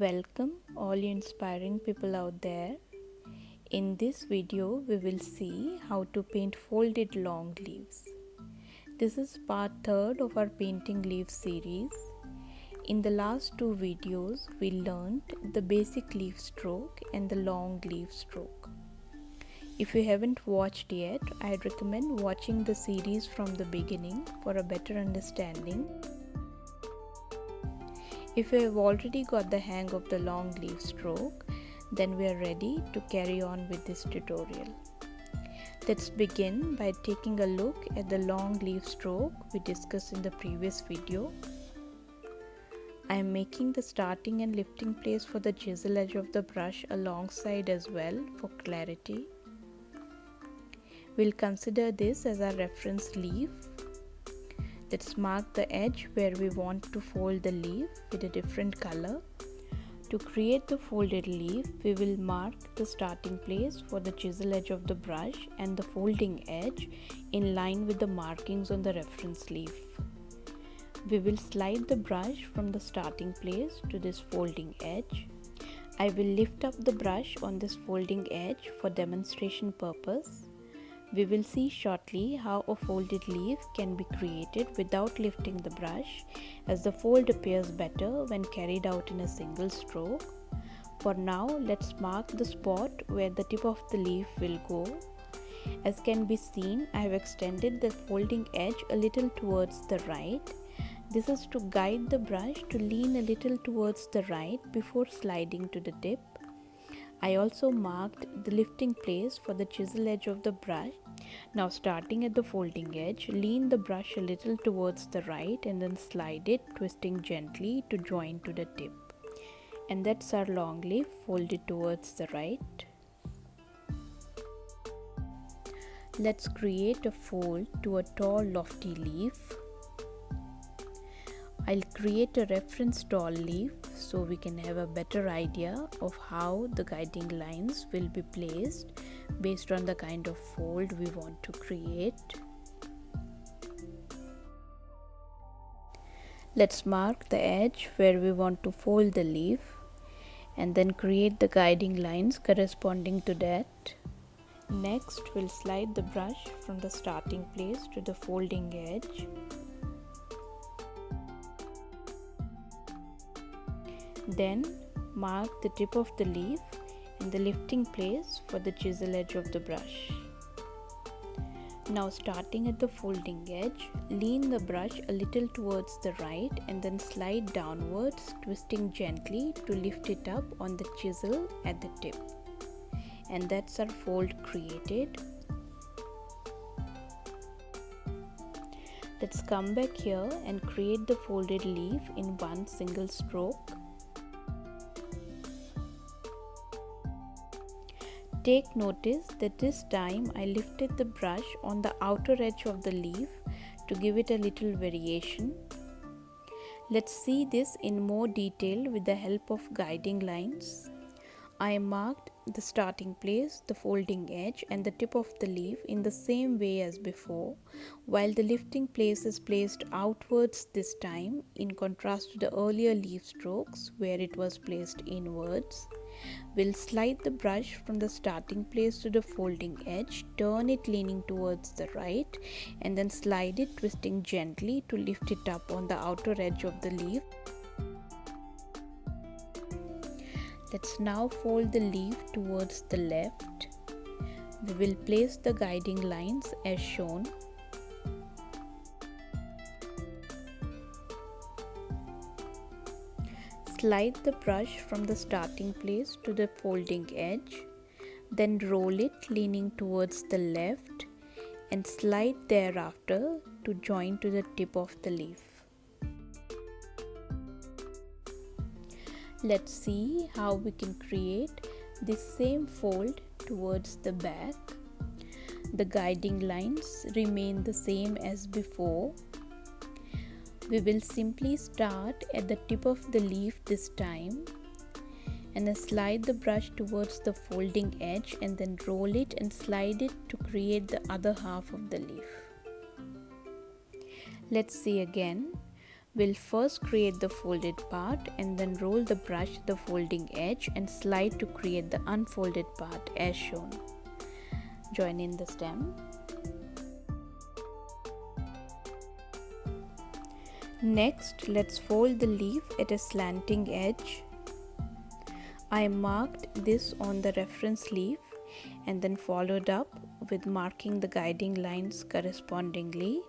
Welcome all you inspiring people out there. In this video we will see how to paint folded long leaves. This is part 3 of our painting leaves series. In the last two videos we learned the basic leaf stroke and the long leaf stroke. If you haven't watched yet, I'd recommend watching the series from the beginning for a better understanding. If you have already got the hang of the long leaf stroke, then we are ready to carry on with this tutorial. Let's begin by taking a look at the long leaf stroke we discussed in the previous video. I am making the starting and lifting place for the chisel edge of the brush alongside as well for clarity. We'll consider this as our reference leaf. Let's mark the edge where we want to fold the leaf with a different color. To create the folded leaf, we will mark the starting place for the chisel edge of the brush and the folding edge in line with the markings on the reference leaf. We will slide the brush from the starting place to this folding edge. I will lift up the brush on this folding edge for demonstration purpose. We will see shortly how a folded leaf can be created without lifting the brush, as the fold appears better when carried out in a single stroke. For now, let's mark the spot where the tip of the leaf will go. As can be seen, I have extended the folding edge a little towards the right. This is to guide the brush to lean a little towards the right before sliding to the tip. I also marked the lifting place for the chisel edge of the brush. Now, starting at the folding edge, lean the brush a little towards the right and then slide it, twisting gently to join to the tip. And that's our long leaf folded towards the right. Let's create a fold to a tall lofty leaf. I'll create a reference tall leaf so we can have a better idea of how the guiding lines will be placed based on the kind of fold we want to create. Let's mark the edge where we want to fold the leaf and then create the guiding lines corresponding to that. Next, we'll slide the brush from the starting place to the folding edge. Then mark the tip of the leaf and the lifting place for the chisel edge of the brush. Now, starting at the folding edge, lean the brush a little towards the right and then slide downwards, twisting gently to lift it up on the chisel at the tip. And that's our fold created. Let's come back here and create the folded leaf in one single stroke. Take notice that this time I lifted the brush on the outer edge of the leaf to give it a little variation. Let's see this in more detail with the help of guiding lines. I marked the starting place, the folding edge and the tip of the leaf in the same way as before, while the lifting place is placed outwards this time in contrast to the earlier leaf strokes where it was placed inwards. We'll slide the brush from the starting place to the folding edge, turn it leaning towards the right and then slide it, twisting gently to lift it up on the outer edge of the leaf. Let's now fold the leaf towards the left. We will place the guiding lines as shown. Slide the brush from the starting place to the folding edge, then roll it leaning towards the left and slide thereafter to join to the tip of the leaf. Let's see how we can create this same fold towards the back. The guiding lines remain the same as before. We will simply start at the tip of the leaf this time and then slide the brush towards the folding edge and then roll it and slide it to create the other half of the leaf. Let's see again. We'll first create the folded part and then roll the brush the folding edge and slide to create the unfolded part as shown. Join in the stem. Next, let's fold the leaf at a slanting edge. I marked this on the reference leaf and then followed up with marking the guiding lines correspondingly.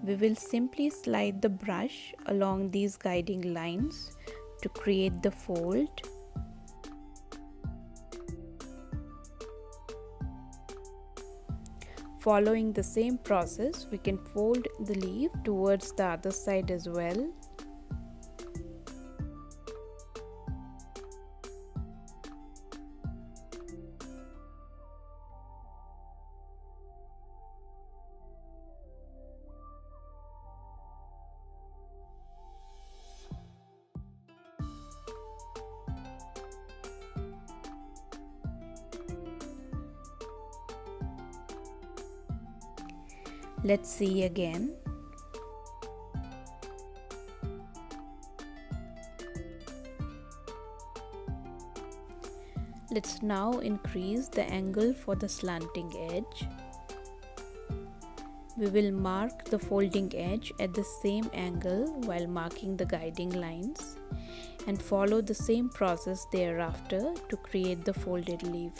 We will simply slide the brush along these guiding lines to create the fold. Following the same process, we can fold the leaf towards the other side as well. Let's see again. Let's now increase the angle for the slanting edge. We will mark the folding edge at the same angle while marking the guiding lines and follow the same process thereafter to create the folded leaf.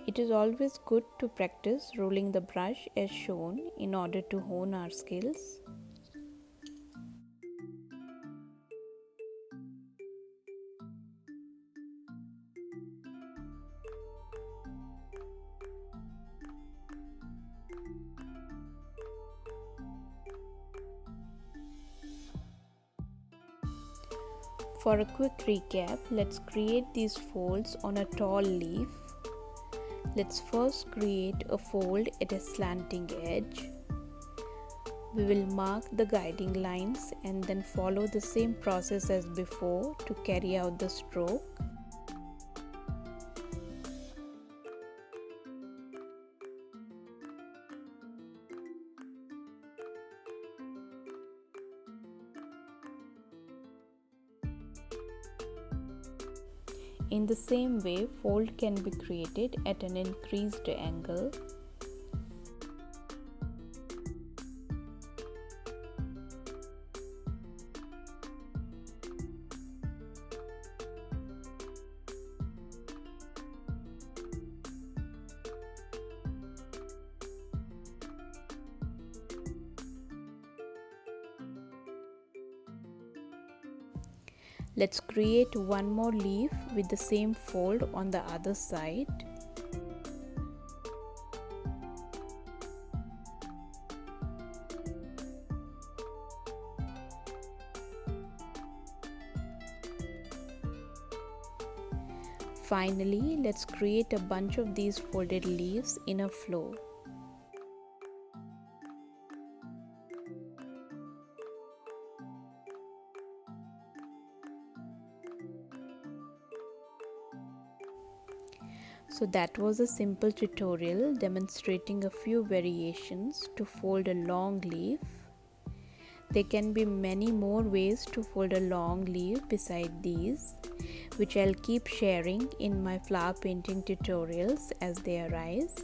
It is always good to practice rolling the brush as shown in order to hone our skills. For a quick recap, let's create these folds on a tall leaf. Let's first create a fold at a slanting edge. We will mark the guiding lines and then follow the same process as before to carry out the stroke. In the same way, fold can be created at an increased angle. Let's create one more leaf with the same fold on the other side. Finally, let's create a bunch of these folded leaves in a flow. So that was a simple tutorial demonstrating a few variations to fold a long leaf. There can be many more ways to fold a long leaf beside these, which I'll keep sharing in my flower painting tutorials as they arise.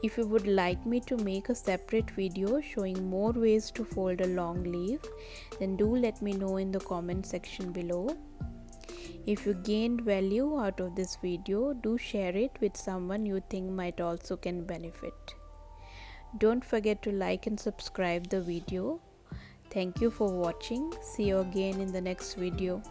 If you would like me to make a separate video showing more ways to fold a long leaf, then do let me know in the comment section below. If you gained value out of this video, do share it with someone you think might also can benefit. Don't forget to like and subscribe the video. Thank you for watching. See you again in the next video.